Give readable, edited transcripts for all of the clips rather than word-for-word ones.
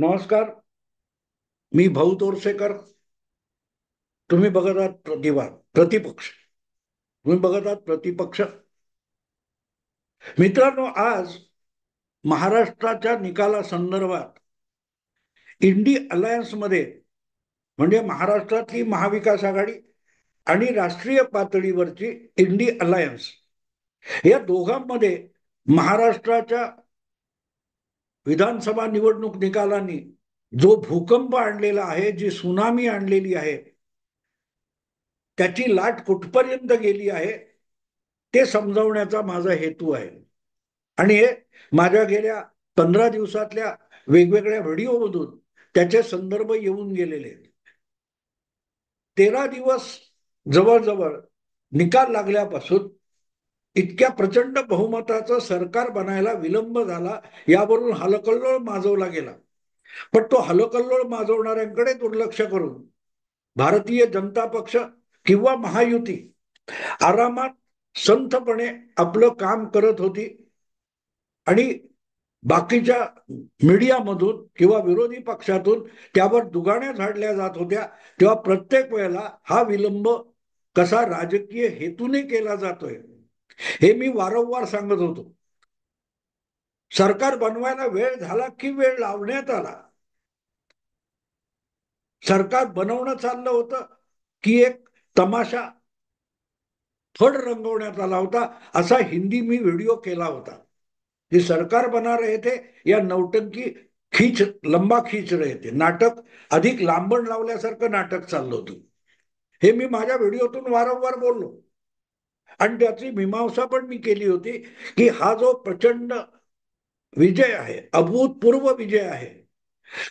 नमस्कार. मी भाऊ तोरसेकर. तुम्ही बघत आहात प्रतिपक्ष. तुम्ही बघत आहात प्रतिपक्ष. मित्रांनो, आज महाराष्ट्राच्या निकाला संदर्भात इंडी अलायन्स मध्ये, म्हणजे महाराष्ट्रातली महाविकास आघाडी आणि राष्ट्रीय पातळीवरची इंडी अलायन्स, या दोघांमध्ये महाराष्ट्राच्या विधानसभा निवडणूक निकालांनी जो भूकंप आणलेला आहे, जी सुनामी आणलेली आहे, त्याची लाट कुठपर्यंत गेली आहे ते समजावण्याचा माझा हेतू आहे. आणि हे माझ्या गेल्या 15 दिवसातल्या वेगवेगळ्या व्हिडिओमधून त्याचे संदर्भ येऊन गेलेले आहेत. 13 दिवस जवळजवळ निकाल लागल्यापासून इतक्या प्रचंड बहुमताचं सरकार बनायला विलंब झाला, यावरून हलकल्लोळ माजवला गेला. पण तो हलकल्लोळ माजवणाऱ्यांकडे दुर्लक्ष करून भारतीय जनता पक्ष किंवा महायुती आरामात संथपणे आपलं काम करत होती आणि बाकीच्या मीडियामधून किंवा विरोधी पक्षातून त्यावर दुगाण्या झाडल्या जात होत्या. तेव्हा प्रत्येक वेळेला हा विलंब कसा राजकीय हेतूने केला जातोय हे मी वारंवार सांगत होतो. सरकार बनवायला वेळ झाला की वेळ लावण्यात आला. सरकार बनवणं चाललं होतं की एक तमाशा फड रंगवण्यात आला होता, असा हिंदी मी व्हिडिओ केला होता. जे सरकार बना रहे थे या नौटंकी खीच लंबा खीच रहे थे, नाटक अधिक लांबण लावल्यासारखं नाटक चाललं होतं. हे मी माझ्या व्हिडिओतून वारंवार बोललो आणि त्याची मीमांसा पण मी केली होती की हा जो प्रचंड विजय आहे, अभूतपूर्व विजय आहे,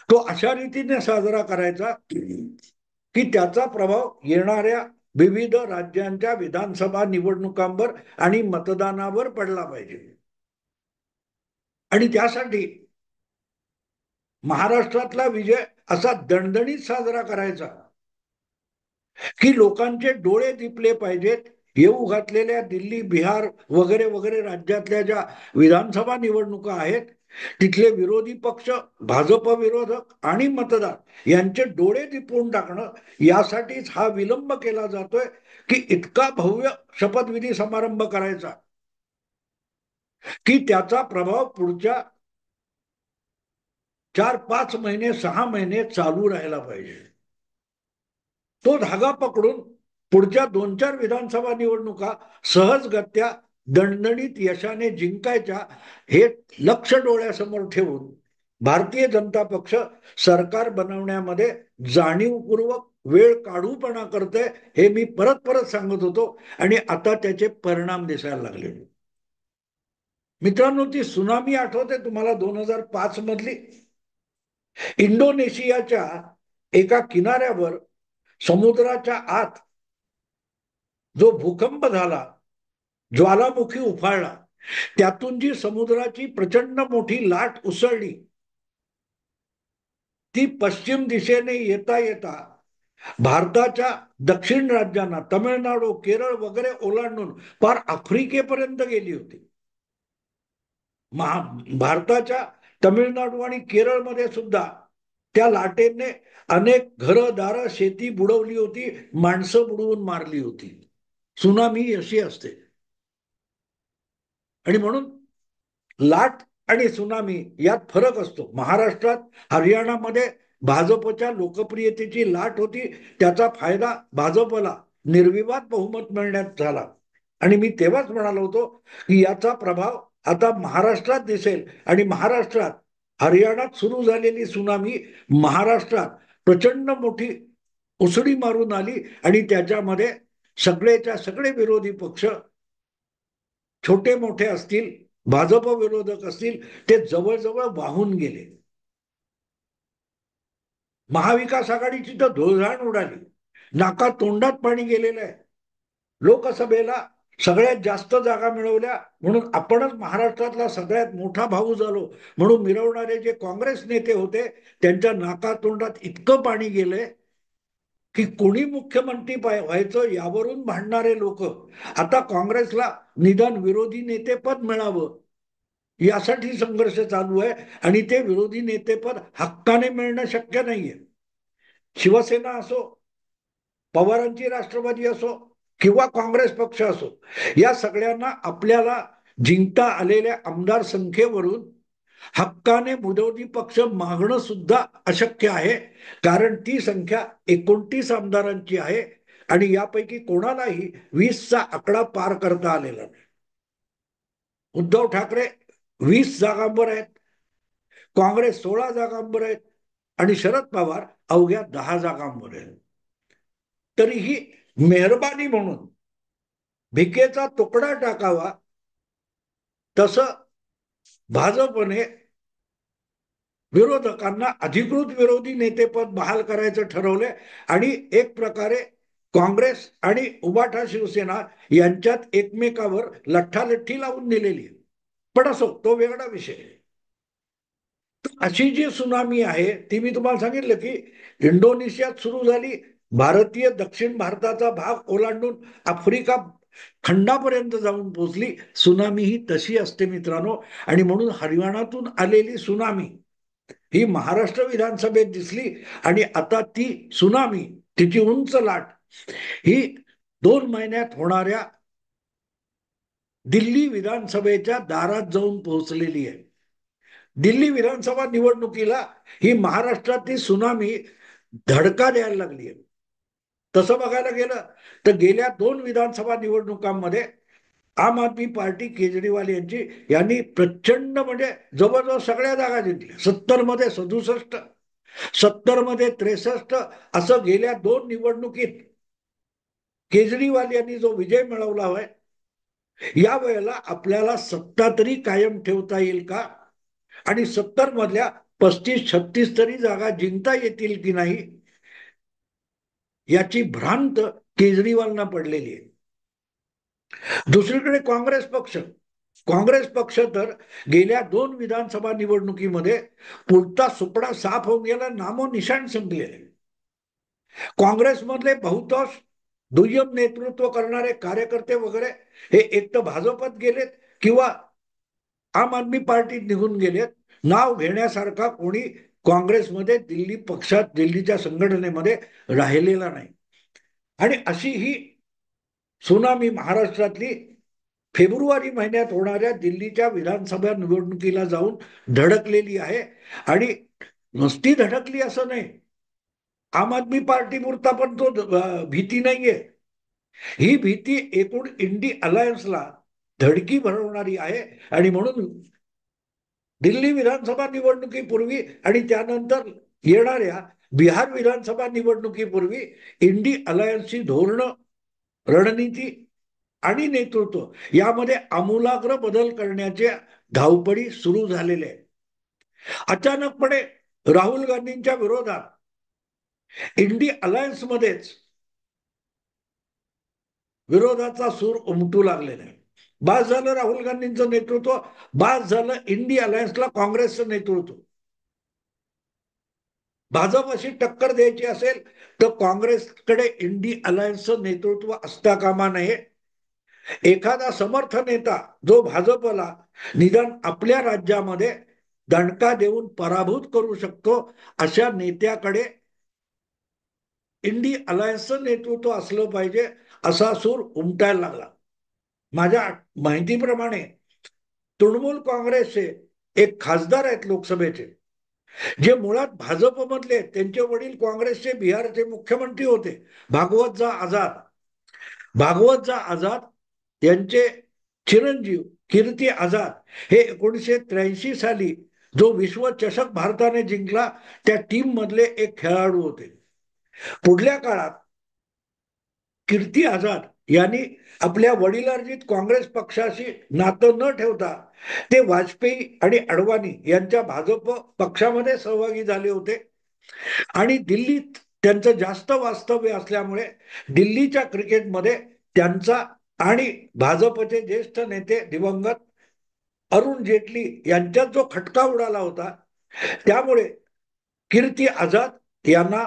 तो अशा रीतीने साजरा करायचा की त्याचा प्रभाव येणाऱ्या विविध राज्यांच्या विधानसभा निवडणुकांवर आणि मतदानावर पडला पाहिजे. आणि त्यासाठी महाराष्ट्रातला विजय असा दणदणीत साजरा करायचा की लोकांचे डोळे दिपले पाहिजेत. येऊ घातलेल्या दिल्ली, बिहार वगैरे वगैरे राज्यातल्या ज्या विधानसभा निवडणुका आहेत, तिथले विरोधी पक्ष, भाजप विरोधक आणि मतदार यांचे डोळे दिपवून टाकणं, यासाठीच हा विलंब केला जातोय की इतका भव्य शपथविधी समारंभ करायचा की त्याचा प्रभाव पुढच्या 4-5 महिने, 6 महिने चालू राहायला पाहिजे. तो धागा पकडून पुढच्या 2-4 विधानसभा निवडणुका सहजगत्या दणदणीत यशाने जिंकायच्या, हे लक्ष डोळ्यासमोर ठेवून भारतीय जनता पक्ष सरकार बनवण्यामध्ये जाणीवपूर्वक वेळ काढूपणा करतोय, हे मी परत परत सांगत होतो आणि आता त्याचे परिणाम दिसायला लागले. मित्रांनो, ती सुनामी आठवते तुम्हाला 2005 मधली? इंडोनेशियाच्या एका किनाऱ्यावर समुद्राच्या आत जो भूकंप झाला, ज्वालामुखी उफाळला, त्यातून जी समुद्राची प्रचंड मोठी लाट उसळली, ती पश्चिम दिशेने येता येता भारताच्या दक्षिण राज्यांना, तमिळनाडू, केरळ वगैरे ओलांडून पार आफ्रिकेपर्यंत गेली होती. भारताच्या तमिळनाडू आणि केरळमध्ये सुद्धा त्या लाटेने अनेक घरदार, शेती बुडवली होती, माणसं बुडवून मारली होती. सुनामी अशी असते. आणि म्हणून लाट आणि सुनामी यात फरक असतो. महाराष्ट्रात, हरियाणामध्ये भाजपच्या लोकप्रियतेची लाट होती, त्याचा फायदा भाजपला निर्विवाद बहुमत मिळण्यात झाला. आणि मी तेव्हाच म्हणालो होतो की याचा प्रभाव आता महाराष्ट्रात दिसेल आणि महाराष्ट्रात, हरियाणात सुरू झालेली सुनामी महाराष्ट्रात प्रचंड मोठी उसळी मारून आली आणि त्याच्यामध्ये सगळेच्या सगळे विरोधी पक्ष, छोटे मोठे असतील, भाजप विरोधक असतील, ते जवळजवळ वाहून गेले. महाविकास आघाडीची तर धुळझाण उडाली, नाका तोंडात पाणी गेलेलं आहे. लोकसभेला सगळ्यात जास्त जागा मिळवल्या म्हणून आपणच महाराष्ट्रातला सगळ्यात मोठा भाऊ झालो म्हणून मिरवणारे जे काँग्रेस नेते होते, त्यांच्या नाका तोंडात इतकं पाणी गेलंय की कोणी मुख्यमंत्री व्हायचं यावरून भांडणारे लोक आता काँग्रेसला निदान विरोधी नेतेपद मिळावं यासाठी संघर्ष चालू आहे आणि ते विरोधी नेतेपद हक्काने मिळणं शक्य नाहीये. शिवसेना असो, पवारांची राष्ट्रवादी असो किंवा काँग्रेस पक्ष असो, या सगळ्यांना आपल्याला जिंकता आलेल्या आमदार संख्येवरून हक्काने विरोधी पक्ष मागणं सुद्धा अशक्य आहे. कारण ती संख्या 29 आमदारांची आहे आणि यापैकी कोणालाही 20चा आकडा पार करता आलेला नाही. उद्धव ठाकरे 20 जागांवर आहेत, काँग्रेस 16 जागांवर आहेत आणि शरद पवार अवघ्या 10 जागांवर आहेत. तरीही मेहरबानी म्हणून भिकेचा तुकडा टाकावा तसं भाजपने विरोधकांना अधिकृत विरोधी नेतेपद बहाल करायचं ठरवलंय आणि एक प्रकारे काँग्रेस आणि उबाठा शिवसेना यांच्यात एकमेकावर लठ्ठालठ्ठी लावून दिलेली आहे. पण असो, तो वेगळा विषय. अशी जी सुनामी आहे ती मी तुम्हाला सांगितलं की इंडोनेशियात सुरू झाली, भारतीय दक्षिण भारताचा भाग ओलांडून आफ्रिका खंडापर्यंत जाऊन पोहोचली. सुनामी ही तशी असते मित्रांनो. आणि म्हणून हरियाणातून आलेली सुनामी ही महाराष्ट्र विधानसभेत दिसली आणि आता ती सुनामी, तिची उंच लाट ही 2 महिन्यात होणाऱ्या दिल्ली विधानसभेच्या दारात जाऊन पोहोचलेली आहे. दिल्ली विधानसभा निवडणुकीला ही महाराष्ट्रातली सुनामी धडका द्यायला लागली आहे. तसं बघायला गेलं तर गेल्या 2 विधानसभा निवडणुकांमध्ये आम आदमी पार्टी केजरीवाल यांनी प्रचंड म्हणजे जवळजवळ सगळ्या जागा जिंकल्या. 70 मध्ये 67, 70 मध्ये 63, असं गेल्या 2 निवडणुकीत केजरीवाल यांनी जो विजय मिळवला आहे. या वेळेला आपल्याला सत्ता तरी कायम ठेवता येईल का आणि 70 मधल्या 35-36 तरी जागा जिंकता येतील की नाही याची भ्रांत केजरीवालना पडलेली आहे. दुसरीकडे काँग्रेस पक्ष तर गेल्या 2 विधानसभा निवडणुकीमध्ये पुरता सुपडा साफ होऊन गेला, नामोनिशाण संपलेले. काँग्रेसमधले बहुतांश दुय्यम नेतृत्व करणारे कार्यकर्ते वगैरे हे एक तर भाजपात गेलेत किंवा आम आदमी पार्टीत निघून गेलेत. नाव घेण्यासारखा कोणी काँग्रेसमध्ये दिल्ली पक्षात, दिल्लीच्या संघटनेमध्ये राहिलेला नाही. आणि अशी ही सुनामी महाराष्ट्रातली फेब्रुवारी महिन्यात होणाऱ्या दिल्लीच्या विधानसभा निवडणुकीला जाऊन धडकलेली आहे. आणि नुसती धडकली असं नाही, आम आदमी पार्टी पुरता पण तो भीती नाहीये. ही भीती एकूण इंडी अलायन्सला धडकी भरवणारी आहे. आणि म्हणून दिल्ली विधानसभा निवडणुकीपूर्वी आणि त्यानंतर येणाऱ्या बिहार विधानसभा निवडणुकीपूर्वी इंडी अलायन्सची धोरणं, रणनीती आणि नेतृत्व यामध्ये आमूलाग्र बदल करण्याच्या धावपळी सुरू झालेल्या आहे. अचानकपणे राहुल गांधींच्या विरोधात इंडी अलायन्समध्येच विरोधाचा सूर उमटू लागलेला आहे. बास झालं राहुल गांधींचं नेतृत्व, बास झालं इंडी अलायन्सला काँग्रेसचं नेतृत्व. भाजपशी टक्कर द्यायची असेल तर काँग्रेसकडे इंडी अलायन्सचं नेतृत्व असता कामा नये. एखादा समर्थ नेता जो भाजपला निदान आपल्या राज्यामध्ये दणका देऊन पराभूत करू शकतो, अशा नेत्याकडे इंडी अलायन्सचं नेतृत्व असलं पाहिजे, असा सूर उमटायला लागला. माझ्या माहितीप्रमाणे तृणमूल काँग्रेसचे एक खासदार आहेत लोकसभेचे, जे मुळात भाजपमधले, त्यांचे वडील काँग्रेसचे बिहारचे मुख्यमंत्री होते, भागवत आझाद यांचे चिरंजीव कीर्ती आझाद हे 1983 साली जो विश्वचषक भारताने जिंकला त्या टीम मधले एक खेळाडू होते. पुढल्या काळात कीर्ती आझाद यांनी आपल्या वडिलार्जित काँग्रेस पक्षाशी नातं न ठेवता ते वाजपेयी आणि अडवाणी यांच्या भाजप पक्षामध्ये सहभागी झाले होते. आणि दिल्लीत त्यांचं जास्त वास्तव्य असल्यामुळे दिल्लीच्या क्रिकेटमध्ये त्यांचा आणि भाजपचे ज्येष्ठ नेते दिवंगत अरुण जेटली यांच्यात जो खटका उडाला होता, त्यामुळे कीर्ती आझाद यांना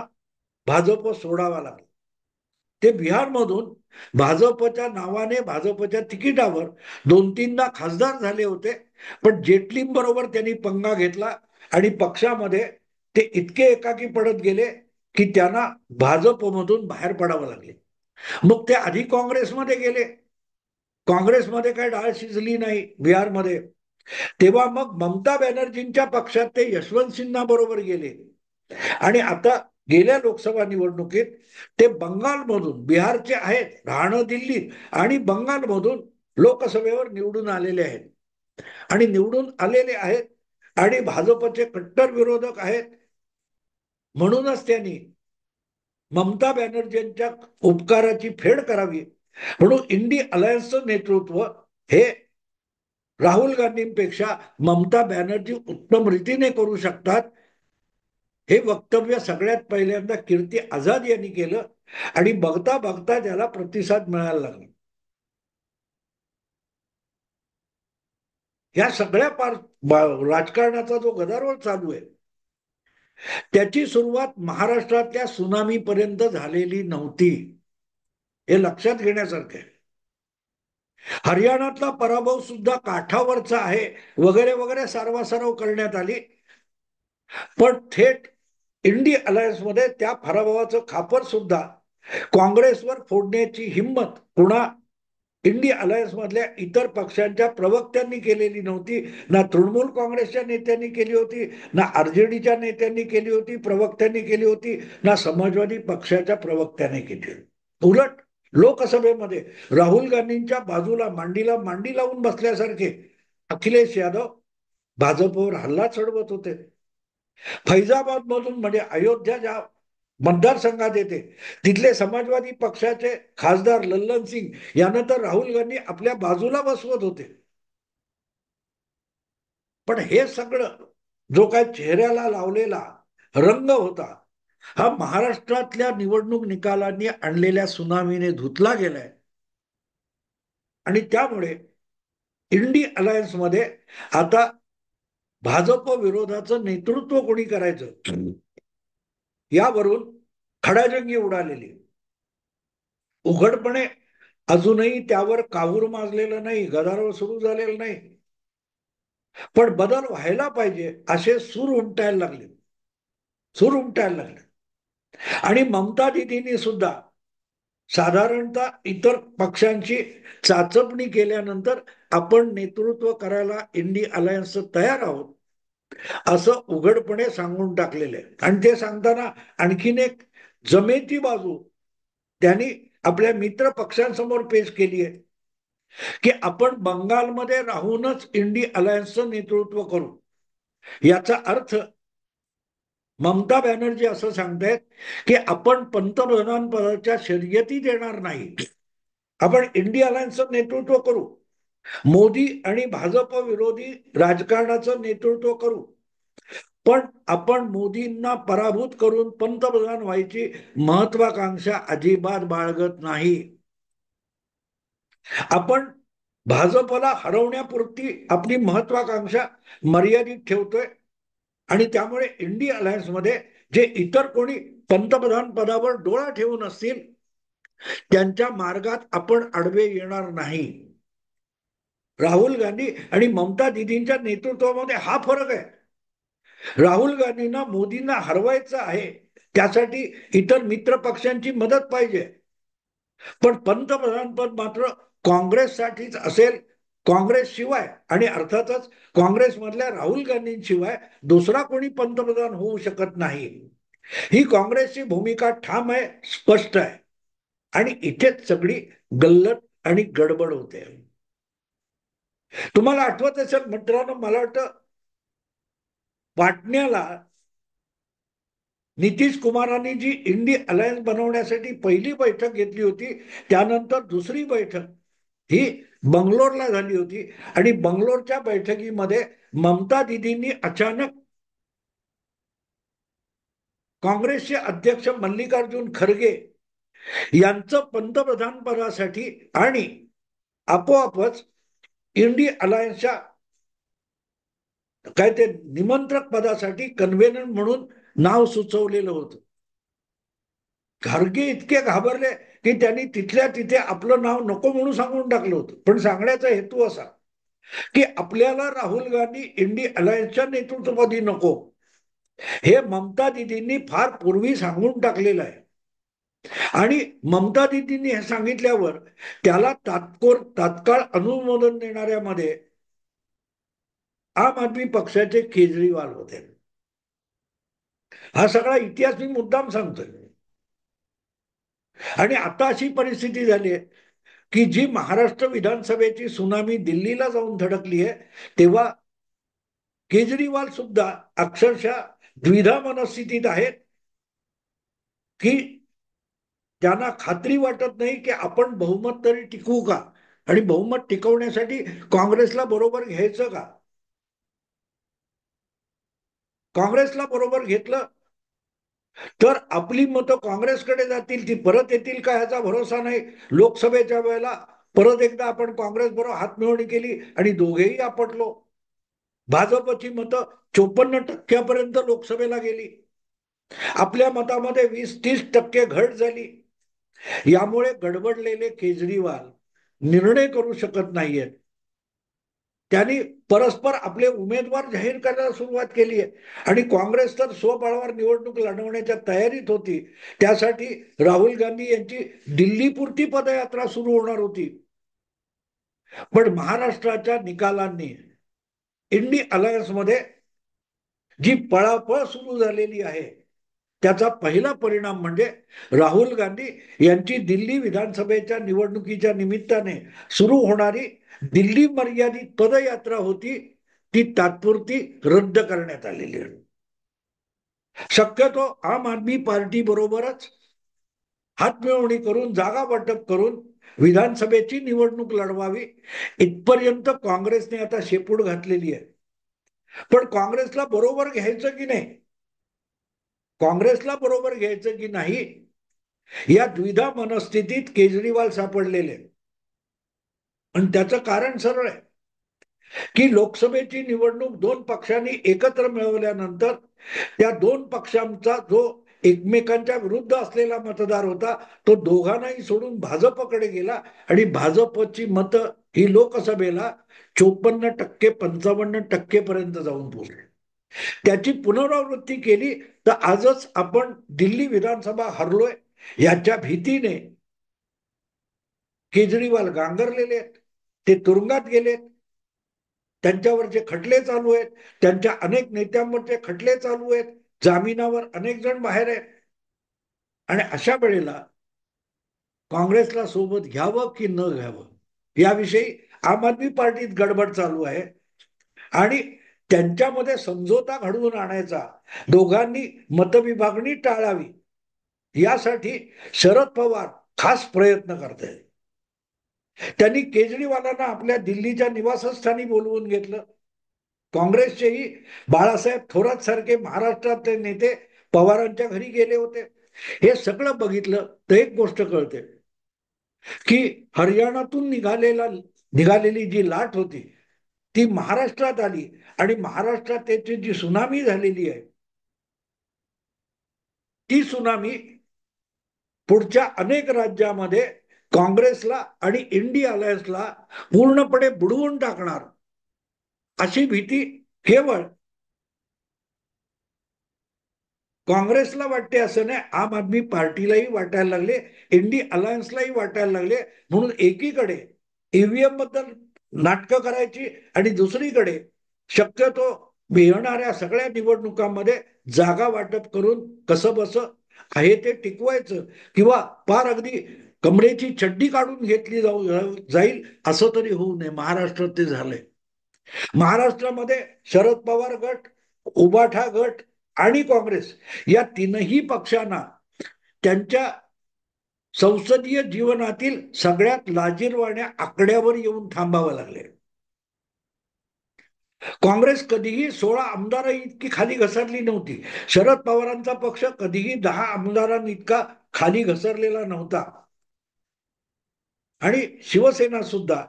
भाजप सोडावा लागला. ते बिहारमधून भाजपच्या नावाने, भाजपच्या तिकिटावर 2-3दा खासदार झाले होते. पण जेटलींबरोबर त्यांनी पंगा घेतला आणि पक्षामध्ये ते इतके एकाकी पडत गेले की त्यांना भाजपमधून बाहेर पडावं लागले. मग ते आधी काँग्रेसमध्ये गेले. काँग्रेसमध्ये काय डाळ शिजली नाही बिहारमध्ये. तेव्हा मग ममता बॅनर्जींच्या पक्षात ते यशवंत सिन्हा बरोबर गेले आणि आता गेल्या लोकसभा निवडणुकीत ते बंगालमधून, बिहारचे आहेत, राहणं दिल्लीत आणि बंगालमधून लोकसभेवर निवडून आलेले आहेत. आणि निवडून आलेले आहेत आणि भाजपचे कट्टर विरोधक आहेत. म्हणूनच त्यांनी ममता बॅनर्जींच्या उपकाराची फेड करावी म्हणून इंडी अलायन्सचं नेतृत्व हे राहुल गांधींपेक्षा ममता बॅनर्जी उत्तम रीतीने करू शकतात, हे वक्तव्य सगळ्यात पहिल्यांदा कीर्ती आझाद यांनी केलं आणि बघता बघता त्याला प्रतिसाद मिळायला लागला. या सगळ्या राजकारणाचा जो गदारोळ चालू आहे त्याची सुरुवात महाराष्ट्रातल्या सुनामी पर्यंत झालेली नव्हती, हे लक्षात घेण्यासारखं आहे. हरियाणातला पराभव सुद्धा काठावरचा आहे वगैरे वगैरे सारवासारव करण्यात आली, पण थेट इंडी अलायन्समध्ये त्या पराभवाचं खापर सुद्धा काँग्रेसवर फोडण्याची हिंमत पुन्हा इंडी अलायन्स मधल्या इतर पक्षांच्या प्रवक्त्यांनी केलेली नव्हती. ना तृणमूल काँग्रेसच्या नेत्यांनी केली होती, ना आरजेडीच्या नेत्यांनी केली होती, प्रवक्त्यांनी केली होती, ना समाजवादी पक्षाच्या प्रवक्त्याने केली होती. उलट लोकसभेमध्ये राहुल गांधींच्या बाजूला मांडीला मांडी लावून बसल्यासारखे अखिलेश यादव भाजपवर हल्ला चढवत होते. फैजाबाद मधून म्हणजे अयोध्या ज्या मतदारसंघात येते तिथले समाजवादी पक्षाचे खासदार लल्लन सिंग यांना तर राहुल गांधी आपल्या बाजूला बसवत होते. पण हे सगळं जो काय चेहऱ्याला लावलेला रंग होता हा महाराष्ट्रातल्या निवडणूक निकालांनी आणलेल्या सुनामीने धुतला गेलाय आणि त्यामुळे इंडी अलायन्स मध्ये आता भाजप विरोधाचं नेतृत्व कोणी करायचं यावरून खडाजंगी उडालेली. उघडपणे अजूनही त्यावर कावूर माजलेलं नाही, गदारोळ सुरू झालेला नाही, पण बदल व्हायला पाहिजे असे सूर उमटायला लागले, सूर उमटायला लागले. आणि ममता दिदींनी सुद्धा साधारणतः इतर पक्षांची चाचपणी केल्यानंतर आपण नेतृत्व करायला इंडी अलायन्स तयार आहोत असं उघडपणे सांगून टाकलेलं आहे. आणि ते सांगताना आणखीन एक जमेची बाजू त्यांनी आपल्या मित्र पक्षांसमोर पेश केली आहे की आपण बंगालमध्ये राहूनच इंडी अलायन्सचं नेतृत्व करू. याचा अर्थ ममता बॅनर्जी असं सांगतायत की आपण पंतप्रधान पदाच्या शर्यती देणार नाही, आपण इंडी अलायन्सचं नेतृत्व करू, मोदी आणि भाजप विरोधी राजकारणाचं नेतृत्व करू, पण आपण मोदींना पराभूत करून पंतप्रधान व्हायची महत्वाकांक्षा अजिबात बाळगत नाही. आपण भाजपला हरवण्यापुरती आपली महत्वाकांक्षा मर्यादित ठेवतोय आणि त्यामुळे इंडी अलायन्स मध्ये जे इतर कोणी पंतप्रधान पदावर डोळा ठेवून असतील त्यांच्या मार्गात आपण आडवे येणार नाही. राहुल गांधी आणि ममता दिदींच्या नेतृत्वामध्ये हा फरक आहे. राहुल गांधींना मोदींना हरवायचं आहे, त्यासाठी इतर मित्र पक्षांची मदत पाहिजे, पण पंतप्रधान पद मात्र काँग्रेससाठीच असेल. काँग्रेस शिवाय आणि अर्थातच काँग्रेसमधल्या राहुल गांधींशिवाय दुसरा कोणी पंतप्रधान होऊ शकत नाही. ही काँग्रेसची भूमिका ठाम आहे, स्पष्ट आहे आणि इथेच सगळी गल्लत आणि गडबड होते. तुम्हाला आठवत असेल मित्रांनो, मला वाटतं पाटण्याला नितीश कुमारांनी जी इंडी अलायन्स बनवण्यासाठी पहिली बैठक घेतली होती त्यानंतर दुसरी बैठक ही बंगलोरला झाली होती आणि बंगलोरच्या बैठकीमध्ये ममता दिदींनी अचानक काँग्रेसचे अध्यक्ष मल्लिकार्जुन खरगे यांचं पंतप्रधान पदासाठी आणि आपोआपच इंडी अलायन्सच्या काय ते निमंत्रक पदासाठी कन्व्हेनर म्हणून नाव सुचवलेलं होतं. खरगे इतके घाबरले की त्यांनी तिथल्या तिथे आपलं नाव नको म्हणून सांगून टाकलं होतं. पण सांगण्याचा हेतू असा की आपल्याला राहुल गांधी इंडी अलायन्सच्या नेतृत्वपदी नको, हे ममता दिदींनी फार पूर्वी सांगून टाकलेलं आहे. आणि ममता दिदींनी हे सांगितल्यावर त्याला तात्काळ अनुमोदन देणाऱ्यामध्ये आम आदमी पक्षाचे केजरीवाल होते. हा सगळा इतिहास मी मुद्दाम सांगतोय. आणि आता अशी परिस्थिती झाली आहे की जी महाराष्ट्र विधानसभेची सुनामी दिल्लीला जाऊन धडकली आहे, तेव्हा केजरीवाल सुद्धा अक्षरशः द्विधा मनस्थितीत आहेत की त्यांना खात्री वाटत नाही की आपण बहुमत तरी टिकवू का, आणि बहुमत टिकवण्यासाठी काँग्रेसला बरोबर घ्यायचं का. काँग्रेसला बरोबर घेतलं तर आपली मतं काँग्रेसकडे जातील, ती परत येतील का ह्याचा भरोसा नाही. लोकसभेच्या वेळेला परत एकदा आपण काँग्रेस बरोबर हातमिळवणी केली आणि दोघेही आपटलो. भाजपची मतं 54% लोकसभेला गेली, आपल्या मतामध्ये 20-30% घट झाली. यामुळे गडबडलेले केजरीवाल निर्णय करू शकत नाहीयेत. त्यांनी परस्पर आपले उमेदवार जाहीर करायला सुरुवात केली आहे आणि काँग्रेस तर स्वबळावर निवडणूक लढवण्याच्या तयारीत होती. त्यासाठी राहुल गांधी यांची दिल्लीपुरती पदयात्रा सुरू होणार होती. पण महाराष्ट्राच्या निकालांनी इंडी अलायन्समध्ये जी पळापळ सुरू झालेली आहे त्याचा पहिला परिणाम म्हणजे राहुल गांधी यांची दिल्ली विधानसभेच्या निवडणुकीच्या निमित्ताने सुरू होणारी दिल्ली मर्यादित पदयात्रा होती, ती तात्पुरती रद्द करण्यात आलेली आहे. शक्यतो आम आदमी पार्टी बरोबरच हातमिळवणी करून जागा वाटप करून विधानसभेची निवडणूक लढवावी इथपर्यंत काँग्रेसने आता शेपूट घातलेली आहे. पण काँग्रेसला बरोबर घ्यायचं की नाही, काँग्रेसला बरोबर घ्यायचं की नाही, या द्विधा मनस्थितीत केजरीवाल सापडलेले. आणि त्याचं कारण सरळ आहे की लोकसभेची निवडणूक दोन पक्षांनी एकत्र मिळवल्यानंतर त्या दोन पक्षांचा जो एकमेकांच्या विरुद्ध असलेला मतदार होता तो दोघांनाही सोडून भाजपकडे गेला आणि भाजपची मतं ही लोकसभेला 54% 55% पर्यंत जाऊन पोहोचली. त्याची पुनरावृत्ती केली तर आजच आपण दिल्ली विधानसभा हरलोय याच्या भीतीने केजरीवाल गांगरलेले आहेत, ते तुरुंगात गेलेत, त्यांच्यावरचे खटले चालू आहेत, त्यांच्या अनेक नेत्यांवरचे खटले चालू आहेत, जामिनावर अनेक जण बाहेर आहेत. आणि अशा वेळेला काँग्रेसला सोबत घ्यावं की न घ्यावं याविषयी आम आदमी पार्टीत गडबड चालू आहे. आणि त्यांच्यामध्ये समझोता घडवून आणायचा, दोघांनी मतविभागणी टाळावी यासाठी शरद पवार खास प्रयत्न करत आहेत. त्यांनी केजरीवालांना आपल्या दिल्लीच्या निवासस्थानी बोलवून घेतलं. काँग्रेसचेही बाळासाहेब थोरात सारखे महाराष्ट्रातले नेते पवारांच्या घरी गेले होते. हे सगळं बघितलं तर एक गोष्ट कळते की हरियाणातून निघालेली जी लाट होती ती महाराष्ट्रात आली आणि महाराष्ट्रात त्याची जी सुनामी झालेली आहे ती सुनामी पुढच्या अनेक राज्यामध्ये काँग्रेसला आणि इंडी अलायन्सला पूर्णपणे बुडवून टाकणार अशी भीती केवळ काँग्रेसला वाटते असं नाही, आम आदमी पार्टीलाही वाटायला लागले, इंडी अलायन्सलाही वाटायला लागले. म्हणून एकीकडे ईव्हीएम बद्दल नाटकं करायची आणि दुसरीकडे शक्यतो येणाऱ्या सगळ्या निवडणुकांमध्ये जागा वाटप करून कसं बसं आहे ते टिकवायचं किंवा पार अगदी कमरेची चड्डी काढून घेतली जाईल असं तरी होऊ नये. महाराष्ट्रात ते झालंय. महाराष्ट्रामध्ये शरद पवार गट, उबाठा गट आणि काँग्रेस या तीनही पक्षांना त्यांच्या संसदीय जीवनातील सगळ्यात लाजिरवाण्या आकड्यावर येऊन थांबावं लागले. काँग्रेस कधीही 16 आमदार इतकी खाली घसरली नव्हती. शरद पवारांचा पक्ष कधीही 10 आमदारांइतका खाली घसरलेला नव्हता. आणि शिवसेना सुद्धा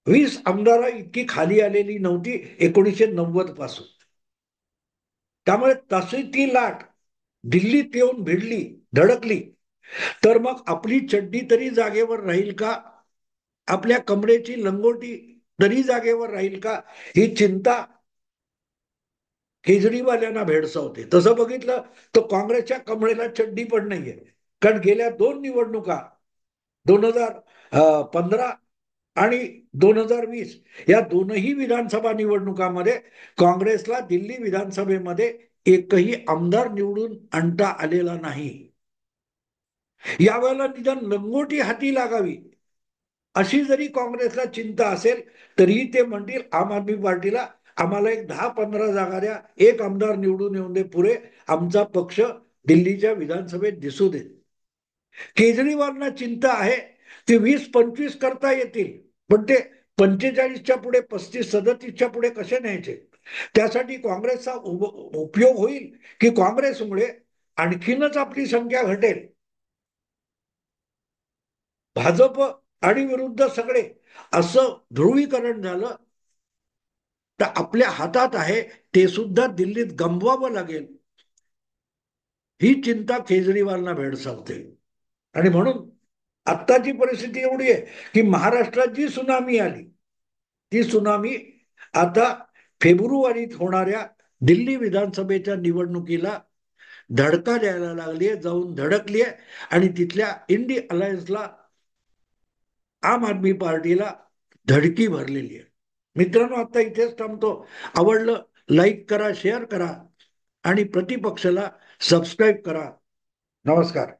20 आमदार इतकी खाली आलेली नव्हती 1990 पासून. त्यामुळे तशी ती लाट दिल्लीत येऊन भिडली, धडकली तर मग आपली चड्डी तरी जागेवर राहील का, आपल्या कमरेची लंगोटी तरी जागेवर राहील का, ही चिंता केजरीवाल भेडसावते. तसं बघितलं तर काँग्रेसच्या कमळेला चड्डी पण नाहीये. कारण गेल्या दोन निवडणुका 2015 आणि 2020 या दोनही विधानसभा निवडणुकामध्ये काँग्रेसला दिल्ली विधानसभेमध्ये एकही आमदार निवडून आणता आलेला नाही. यावेळेला निदान लंगोटी हाती लागावी अशी जरी काँग्रेसला चिंता असेल, तरीही ते म्हणतील आम आदमी पार्टीला आम्हाला एक 10-15 जागा द्या, एक आमदार निवडून येऊन दे, पुरे आमचा पक्ष दिल्लीच्या विधानसभेत दिसू दे. केजरीवालना चिंता आहे ते 20-25 करता येतील, पण ते 45च्या पुढे 35-37च्या पुढे कसे न्यायचे. त्यासाठी काँग्रेसचा उपयोग होईल की काँग्रेसमुळे आणखीनच आपली संख्या घटेल. भाजप आणि विरुद्ध सगळे असं ध्रुवीकरण झालं तर आपल्या हातात आहे ते सुद्धा दिल्लीत गमवावं लागेल, ही चिंता केजरीवालना भेडसावते. आणि म्हणून आत्ताची परिस्थिती एवढी आहे की महाराष्ट्रात जी सुनामी आली, ती सुनामी आता फेब्रुवारीत होणाऱ्या दिल्ली विधानसभेच्या निवडणुकीला धडका द्यायला लागलीय, जाऊन धडकलीय आणि तिथल्या इंडी अलायन्सला, आम आदमी पार्टीला धडकी भरलेली आहे. मित्रांनो, आता इथेच थांबतो. आवडलं लाईक करा, शेअर करा आणि प्रतिपक्षाला सबस्क्राईब करा. नमस्कार.